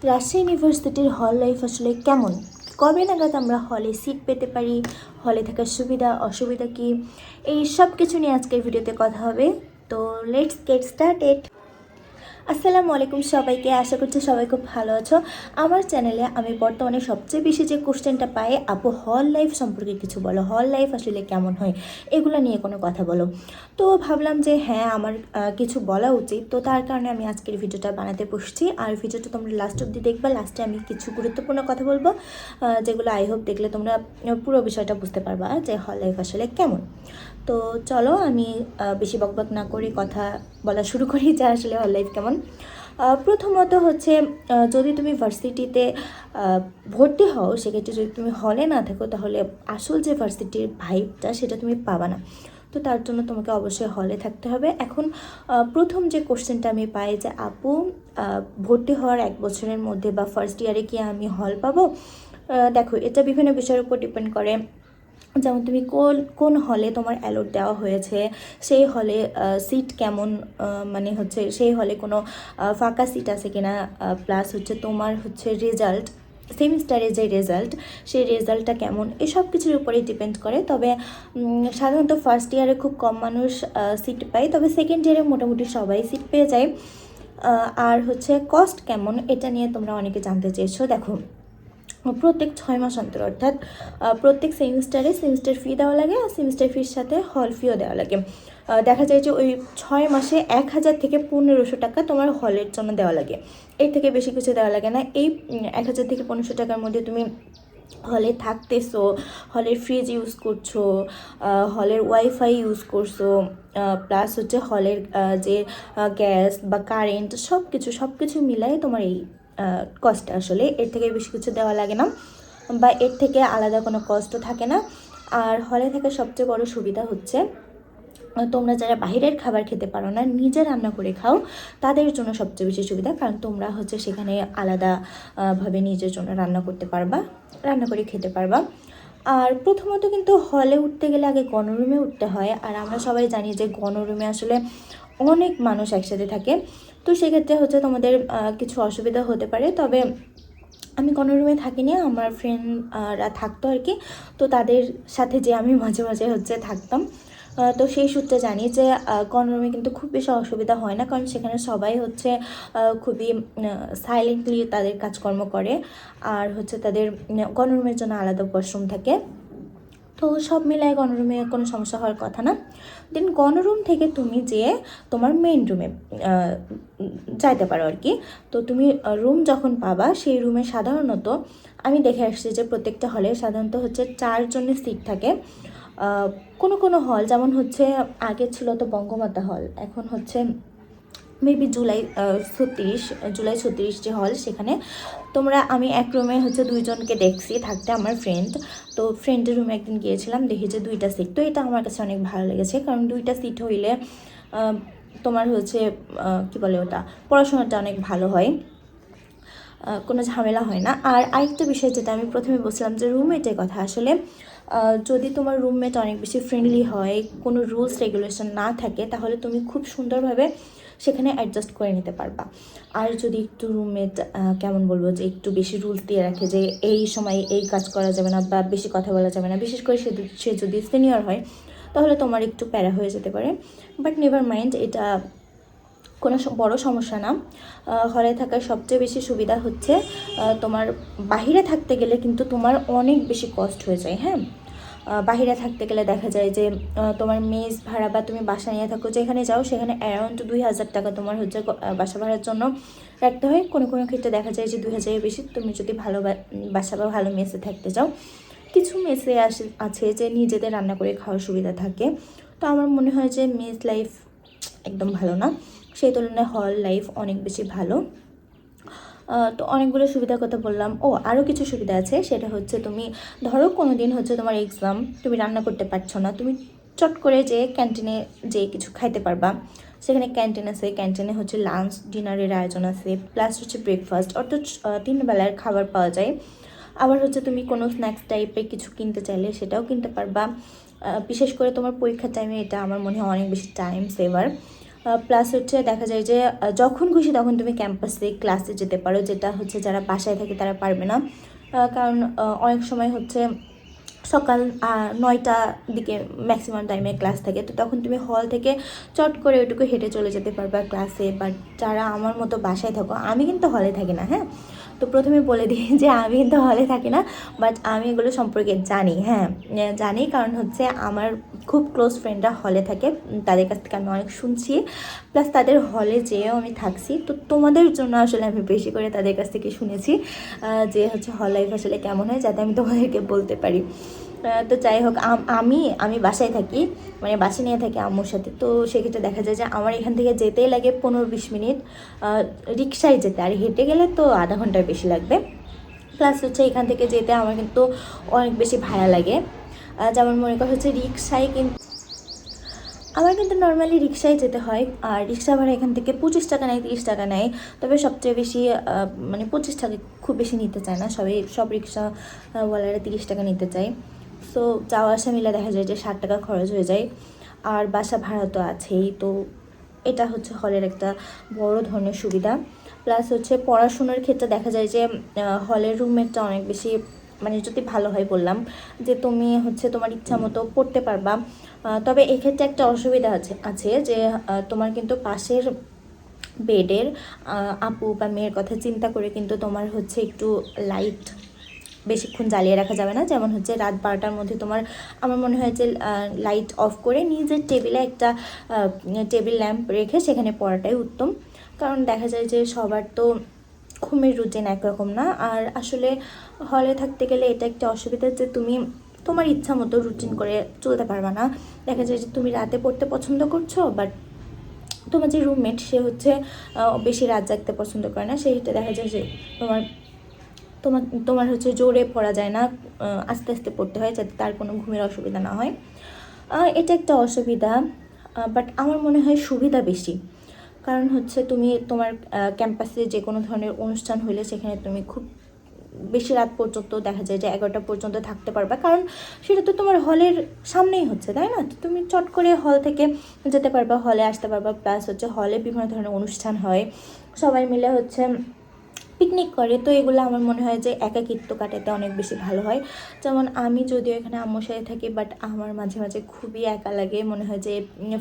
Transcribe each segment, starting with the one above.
রাজশাহী ইউনিভার্সিটির হল লাইফ আসলে কেমন? কবে নাগাদ আমরা হলে সিট পেতে পারি? হলে থাকার সুবিধা অসুবিধা কী? এই সব কিছু নিয়ে আজকের ভিডিওতে কথা হবে। তো লেটস গেট স্টার্টেড। আসসালামু আলাইকুম সবাইকে, আশা করছি সবাই খুব ভালো আছো। আমার চ্যানেলে আমি বর্তমানে সবচেয়ে বেশি যে কোশ্চেনটা পাই, আপু হল লাইফ সম্পর্কে কিছু বলো, হল লাইফ আসলে কেমন হয়, এগুলো নিয়ে কোনো কথা বলো। তো ভাবলাম যে হ্যাঁ, আমার কিছু বলা উচিত। তো তার কারণে আমি আজকের ভিডিওটা বানাতে বসছি। আর ভিডিওটা তোমরা লাস্ট অবধি দেখবা। লাস্টে আমি কিছু গুরুত্বপূর্ণ কথা বলবো, যেগুলো আই হোপ দেখলে তোমরা পুরো বিষয়টা বুঝতে পারবা যে হল লাইফ আসলে কেমন। তো চলো আমি বেশি বকবক না করে কথা বলা শুরু করি যে আসলে হল লাইফ কেমন। প্রথমত হচ্ছে, যদি তুমি ভার্সিটিতে ভর্তি হও, সেক্ষেত্রে যদি তুমি হলে না থাকো, তাহলে আসল যে ভার্সিটির ভাইবটা সেটা তুমি পাবা না। তো তার জন্য তোমাকে অবশ্যই হলে থাকতে হবে। এখন প্রথম যে কোশ্চেনটা আমি পাই যে আপু, ভর্তি হওয়ার 1 বছরের মধ্যে বা ফার্স্ট ইয়ারে কি আমি হল পাবো? দেখো, এটা বিভিন্ন বিষয়ের উপর ডিপেন্ড করে। যেমন তুমি কোন হলে তোমার অ্যালট দেওয়া হয়েছে, সেই হলে সিট কেমন, মানে হচ্ছে সেই হলে কোনো ফাঁকা সিট আছে কিনা, প্লাস হচ্ছে তোমার হচ্ছে রেজাল্ট, সেমিস্টারে যে রেজাল্ট, সেই রেজাল্টটা কেমন, এসব কিছুর উপরেই ডিপেন্ড করে। তবে সাধারণত ফার্স্ট ইয়ারে খুব কম মানুষ সিট পায়, তবে সেকেন্ড ইয়ারে মোটামুটি সবাই সিট পেয়ে যায়। আর হচ্ছে কস্ট কেমন, এটা নিয়ে তোমরা অনেকে জানতে চেয়েছো। দেখো, প্রত্যেক 6 মাস অন্তর, অর্থাৎ প্রত্যেক সেমিস্টার ফি দেওয়া লাগে, আর সেমিস্টার ফির সাথে হল ফিও দেওয়া লাগে। দেখা যায় যে ওই 6 মাসে 1000 থেকে 1500 টাকা তোমার হলের জন্য দেওয়া লাগে। এর থেকে বেশি কিছু দেওয়া লাগে না। এই 1000 থেকে 1500 টাকার মধ্যে তুমি হলে থাকতেছো, হলের ফ্রিজ ইউজ করছো, হলের ওয়াইফাই ইউজ করছো, প্লাস হচ্ছে হলের যে গ্যাস বা কারেন্ট, সব কিছু মিলাই তোমার এই কস্ট। আসলে এর থেকে বেশি কিছু দেওয়া লাগে না, বা এর থেকে আলাদা কোনো কস্টও থাকে না। আর হলে থাকার সবচেয়ে বড় সুবিধা হচ্ছে, তোমরা যারা বাইরের খাবার খেতে পারো না, নিজে রান্না করে খাও, তাদের জন্য সবচেয়ে বেশি সুবিধা। কারণ তোমরা হচ্ছে সেখানে আলাদা ভাবে নিজের জন্য রান্না করতে পারবা, রান্না করে খেতে পারবা। আর প্রথমত কিন্তু হলে উঠতে গেলে আগে গণরুমে উঠতে হয়। আর আমরা সবাই জানি যে গণরুমে আসলে অনেক মানুষ একসাথে থাকে। তো সেক্ষেত্রে হচ্ছে তোমাদের কিছু অসুবিধা হতে পারে। তবে আমি গণরুমে থাকিনি, আমার ফ্রেন্ডরা থাকতো আর কি। তো তাদের সাথে যে আমি মাঝে মাঝে হচ্ছে থাকতাম। তো সেই সূত্রে জানি যে গণরুমে কিন্তু খুব বেশি অসুবিধা হয় না, কারণ সেখানে সবাই হচ্ছে খুবই সাইলেন্টলি তাদের কাজকর্ম করে। আর হচ্ছে তাদের গণরুমের জন্য আলাদা ওয়াশরুম থাকে। তো সব মিলায় গণরুমে কোনো সমস্যা হওয়ার কথা না। দেন গণরুম থেকে তুমি যেয়ে তোমার মেইন রুমে যাইতে পারো আর কি। তো তুমি রুম যখন পাবা, সেই রুমে সাধারণত আমি দেখে আসছি যে প্রত্যেকটা হলে সাধারণত হচ্ছে 4 জনের সিট থাকে। কোনো হল, যেমন হচ্ছে আগে ছিল তো বঙ্গমাতা হল, এখন হচ্ছে মেবি জুলাই 36 যে হল, সেখানে আমি এক রুমে হচ্ছে 2 জনকে দেখছি থাকতে, আমার ফ্রেন্ড। তো ফ্রেন্ডের রুমে একদিন গিয়েছিলাম, দেখি যে 2টা সিট। তো এটা আমার কাছে অনেক ভালো লেগেছে, কারণ 2টা সিট হইলে তোমার হচ্ছে কী বলে ওটা, পড়াশোনাটা অনেক ভালো হয়, কোনো ঝামেলা হয় না। আর আরেকটা বিষয় যেটা আমি প্রথমে বলছিলাম যে রুমমেটের কথা, আসলে যদি তোমার রুমমেট অনেক বেশি ফ্রেন্ডলি হয়, কোনো রুলস রেগুলেশন না থাকে, তাহলে তুমি খুব সুন্দরভাবে সেখানে অ্যাডজাস্ট করে নিতে পারবা। আর যদি একটু রুমমেট কেমন বলবো, যে একটু বেশি রুলস দিয়ে রাখে, যে এই সময় এই কাজ করা যাবে না বা বেশি কথা বলা যাবে না, বিশেষ করে সে যদি সিনিয়র হয়, তাহলে তোমার একটু প্যারা হয়ে যেতে পারে। বাট নেভার মাইন্ড, এটা কোনো বড় সমস্যা না। হলে থাকার সবচেয়ে বেশি সুবিধা হচ্ছে, তোমার বাহিরে থাকতে গেলে কিন্তু তোমার অনেক বেশি কস্ট হয়ে যায়। হ্যাঁ, বাহিরে থাকতে গেলে দেখা যায় যে তোমার মেস ভাড়া বা তুমি বাসা নিয়ে থাকো, যেখানে যাও সেখানে অ্যারাউন্ড 2000 টাকা তোমার হচ্ছে বাসা ভাড়ার জন্য রাখতে হয়। কোনো ক্ষেত্রে দেখা যায় যে 2000-এর বেশি, তুমি যদি ভালো বাসা বা ভালো মেসে থাকতে চাও। কিছু মেসে আছে যে নিজেদের রান্না করে খাওয়ার সুবিধা থাকে। তো আমার মনে হয় যে মেস লাইফ একদম ভালো না, সেই তুলনায় হল লাইফ অনেক বেশি ভালো। তো অনেকগুলো সুবিধার কথা বললাম। আরও কিছু সুবিধা আছে, সেটা হচ্ছে তুমি ধরো কোনো দিন হচ্ছে তোমার এক্সাম, তুমি রান্না করতে পারছো না, তুমি চট করে যে ক্যান্টিনে যে কিছু খাইতে পারবা। সেখানে ক্যান্টিন আছে, ক্যান্টিনে হচ্ছে লাঞ্চ ডিনারের আয়োজন আছে, প্লাস হচ্ছে ব্রেকফাস্ট, অর্থাৎ 3 বেলার খাবার পাওয়া যায়। আবার হচ্ছে তুমি কোনো স্ন্যাক্স টাইপের কিছু কিনতে চাইলে সেটাও কিনতে পারবা। বিশেষ করে তোমার পরীক্ষার টাইমে এটা আমার মনে হয় অনেক বেশি টাইম সেভার। প্লাস হচ্ছে দেখা যায় যে যখন খুশি তখন তুমি ক্যাম্পাসে ক্লাসে যেতে পারো, যেটা হচ্ছে যারা বাসায় থাকে তারা পারবে না। কারণ অনেক সময় হচ্ছে সকাল 9টার দিকে ম্যাক্সিমাম টাইমে ক্লাস থাকে, তো তখন তুমি হল থেকে চট করে ওইটুকু হেঁটে চলে যেতে পারবে ক্লাসে। বাট যারা আমার মতো বাসায় থাকো, আমি কিন্তু হলে থাকি না, হ্যাঁ, তো প্রথমে বলে দিই যে আমি কিন্তু হলে থাকি না, বাট আমি এগুলো সম্পর্কে জানি, হ্যাঁ জানি, কারণ হচ্ছে আমার খুব ক্লোজ ফ্রেন্ডরা হলে থাকে, তাদের কাছ থেকে আমি অনেক শুনছি, প্লাস তাদের হলে যেয়েও আমি থাকছি। তো তোমাদের জন্য আসলে আমি বেশি করে তাদের কাছ থেকে শুনেছি যে হচ্ছে হল লাইফ আসলে কেমন হয়, যাতে আমি তোমাদেরকে বলতে পারি। তো যাই হোক, আমি বাসায় থাকি, মানে বাসা নিয়ে থাকি আম্মুর সাথে। তো সেক্ষেত্রে দেখা যায় যে আমার এখান থেকে যেতেই লাগে 15-20 মিনিট রিক্সায় যেতে, আর হেঁটে গেলে তো আধা ঘন্টার বেশি লাগবে। প্লাস হচ্ছে এখান থেকে যেতে আমার কিন্তু অনেক বেশি ভাড়া লাগে। যেমন মনে করা হচ্ছে রিক্সায় কিন্তু আমার কিন্তু নর্মালি রিক্সায় যেতে হয়, আর রিক্সা ভাড়া এখান থেকে 25 টাকা নেয়, 30 টাকা নেয়। তবে সবচেয়ে বেশি মানে 25 টাকা খুব বেশি নিতে চায় না, সব রিক্সা ওয়ালারা 30 টাকা নিতে চায়। সো যাওয়া আসা মিলে দেখা যায় যে 60 টাকা খরচ হয়ে যায়, আর বাসা ভাড়া তো আছেই। তো এটা হচ্ছে হলের একটা বড় ধরনের সুবিধা। প্লাস হচ্ছে পড়াশোনার ক্ষেত্রে দেখা যায় যে হলের রুমমেটটা অনেক বেশি, মানে যদি ভালো হয় বললাম যে তুমি হচ্ছে তোমার ইচ্ছা মতো পড়তে পারবা। তবে এক্ষেত্রে একটা অসুবিধা আছে যে তোমার কিন্তু পাশের বেডের আপু বা মেয়ের কথা চিন্তা করে কিন্তু তোমার হচ্ছে একটু লাইট বেশিক্ষণ জ্বালিয়ে রাখা যাবে না। যেমন হচ্ছে রাত 12টার মধ্যে তোমার, আমার মনে হয় যে লাইট অফ করে নিজের টেবিলে একটা টেবিল ল্যাম্প রেখে সেখানে পড়াটাই উত্তম। কারণ দেখা যায় যে সবার তো ঘুমের রুটিন একরকম না, আর আসলে হলে থাকতে গেলে এটা একটা অসুবিধা যে তুমি তোমার ইচ্ছা মতো রুটিন করে চলতে পারবে না। দেখা যায় যে তুমি রাতে পড়তে পছন্দ করছো, বাট তোমার যে রুমমেট সে হচ্ছে বেশি রাত জাগতে পছন্দ করে না, সেটা দেখা যায় যে তোমার তোমার তোমার হচ্ছে জোরে পড়া যায় না, আস্তে আস্তে পড়তে হয় যাতে তার কোনো ঘুমের অসুবিধা না হয়। এটা একটা অসুবিধা, বাট আমার মনে হয় সুবিধা বেশি। কারণ হচ্ছে তুমি তোমার ক্যাম্পাসে যে কোনো ধরনের অনুষ্ঠান হলে সেখানে তুমি খুব বেশি রাত পর্যন্ত, দেখা যায় যে 11টা পর্যন্ত থাকতে পারবে, কারণ সেটা তো তোমার হলের সামনেই হচ্ছে, তাই না? তো তুমি চট করে হল থেকে যেতে পারবা, হলে আসতে পারবা। প্লাস হচ্ছে হলে বিভিন্ন ধরনের অনুষ্ঠান হয়, সবাই মিলে হচ্ছে পিকনিক করে। তো এগুলো আমার মনে হয় যে একাকিত্ব কাটাতে অনেক বেশি ভালো হয়। যেমন আমি যদিও এখানে আম্মুর সাথে থাকি, বাট আমার মাঝে মাঝে খুবই একা লাগে। মনে হয় যে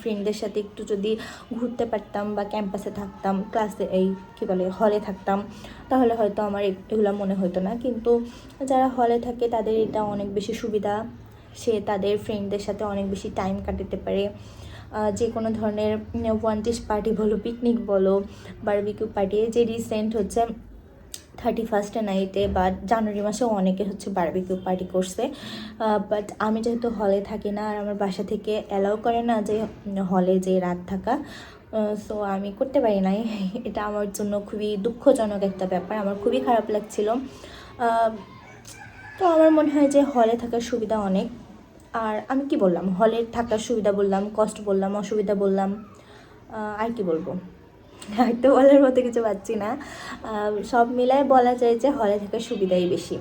ফ্রেন্ডদের সাথে একটু যদি ঘুরতে পারতাম বা ক্যাম্পাসে থাকতাম, ক্লাসে এই কী বলে হলে থাকতাম, তাহলে হয়তো আমার এগুলো মনে হতো না। কিন্তু যারা হলে থাকে তাদের এটা অনেক বেশি সুবিধা, সে তাদের ফ্রেন্ডদের সাথে অনেক বেশি টাইম কাটাতে পারে। যে কোনো ধরনের ওয়ান ডিশ পার্টি বলো, পিকনিক বলো, বারবিকিউ পার্টি, যে রিসেন্ট হচ্ছে 31st নাইটে বা জানুয়ারি মাসেও অনেকে হচ্ছে বারবিকিউ পার্টি করছে। বাট আমি যেহেতু হলে থাকি না, আর আমার বাসা থেকে অ্যালাউ করে না যে হলে যে রাত থাকা, সো আমি করতে পারি নাই। এটা আমার জন্য খুবই দুঃখজনক একটা ব্যাপার, আমার খুবই খারাপ লাগছিল। তো আমার মনে হয় যে হলে থাকার সুবিধা অনেক। আর আমি কি বললাম, হলে থাকার সুবিধা বললাম, কষ্ট বললাম, অসুবিধা বললাম, আর কি বলবো, আর তো বলার মতো কিছু পাচ্ছি না। সব মিলায় বলা যায় যে হলে থাকার সুবিধাই বেশি।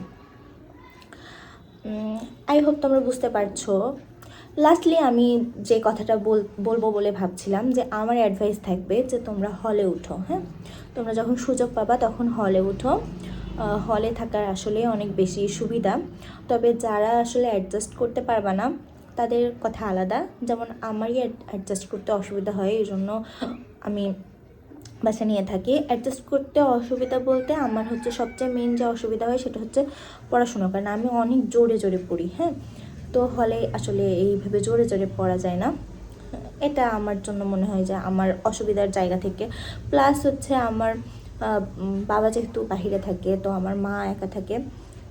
আই হোপ তোমরা বুঝতে পারছো। লাস্টলি আমি যে কথাটা বলবো বলে ভাবছিলাম, যে আমার অ্যাডভাইস থাকবে যে তোমরা হলে উঠো, হ্যাঁ, তোমরা যখন সুযোগ পাবা তখন হলে উঠো। হলে থাকার আসলে অনেক বেশি সুবিধা। তবে যারা আসলে অ্যাডজাস্ট করতে পারবা না তাদের কথা আলাদা। যেমন আমারই অ্যাডজাস্ট করতে অসুবিধা হয়, এই জন্য আমি বাসা নিয়ে থাকি। অ্যাডজাস্ট করতে অসুবিধা বলতে আমার হচ্ছে সবচেয়ে মেন যে অসুবিধা হয় সেটা হচ্ছে পড়াশোনা, কারণ আমি অনেক জোরে জোরে পড়ি, হ্যাঁ, তো হলে আসলে এইভাবে জোরে জোরে পড়া যায় না। এটা আমার জন্য মনে হয় যে আমার অসুবিধার জায়গা থেকে। প্লাস হচ্ছে আমার বাবা যেহেতু বাহিরে থাকে, তো আমার মা একা থাকে,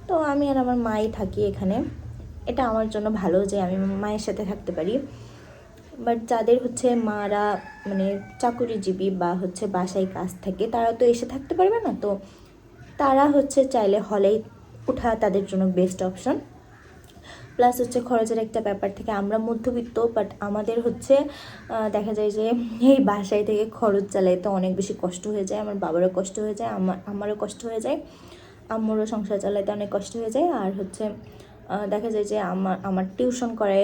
তো আমি আর আমার মাই থাকি এখানে। এটা আমার জন্য ভালো যে আমি মায়ের সাথে থাকতে পারি। বাট যাদের হচ্ছে মারা মানে চাকুরিজীবী বা হচ্ছে বাসায় কাজ থাকে, তারা তো এসে থাকতে পারবে না, তো তারা হচ্ছে চাইলে হলেই ওঠা তাদের জন্য বেস্ট অপশন। প্লাস হচ্ছে খরচের একটা ব্যাপার থেকে, আমরা মধ্যবিত্ত, বাট আমাদের হচ্ছে দেখা যায় যে এই বাসায় থেকে খরচ চালাইতে অনেক বেশি কষ্ট হয়ে যায়। আমার বাবারও কষ্ট হয়ে যায়, আমারও কষ্ট হয়ে যায়, আম্মুরও সংসার চালাইতে অনেক কষ্ট হয়ে যায়। আর হচ্ছে দেখা যায় যে আমার টিউশন করে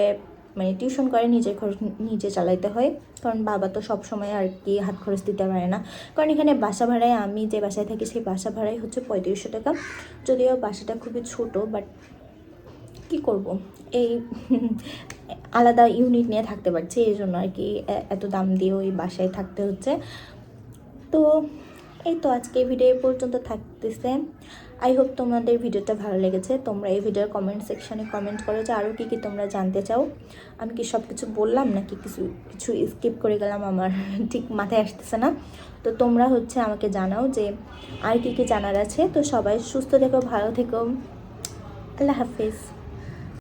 মানে টিউশন করে নিজের খরচ নিজে চালাইতে হয়, কারণ বাবা তো সব সময় আর কি হাত খরচ দিতে পারে না। কারণ এখানে বাসা ভাড়ায়, আমি যে বাসায় থাকি সেই বাসা ভাড়াই হচ্ছে 3500 টাকা। যদিও বাসাটা খুবই ছোট, বাট কী করব, এই আলাদা ইউনিট নিয়ে থাকতে পারছি, এই জন্য আর কি এত দাম দিয়ে ওই বাসায় থাকতে হচ্ছে। তো এই তো আজকে এই ভিডিও পর্যন্ত থাকতেছে। আই হোপ তোমাদের ভিডিওটা ভালো লেগেছে। তোমরা এই ভিডিওর কমেন্ট সেকশানে কমেন্ট করো যে আরও কী কী তোমরা জানতে চাও। আমি কি সব কিছু বললাম নাকি কিছু কিছু স্কিপ করে গেলাম, আমার ঠিক মাথায় আসতেছে না। তো তোমরা হচ্ছে আমাকে জানাও যে আর কী কী জানার আছে। তো সবাই সুস্থ থেকো, ভালো থেকো, আল্লাহ হাফিজ।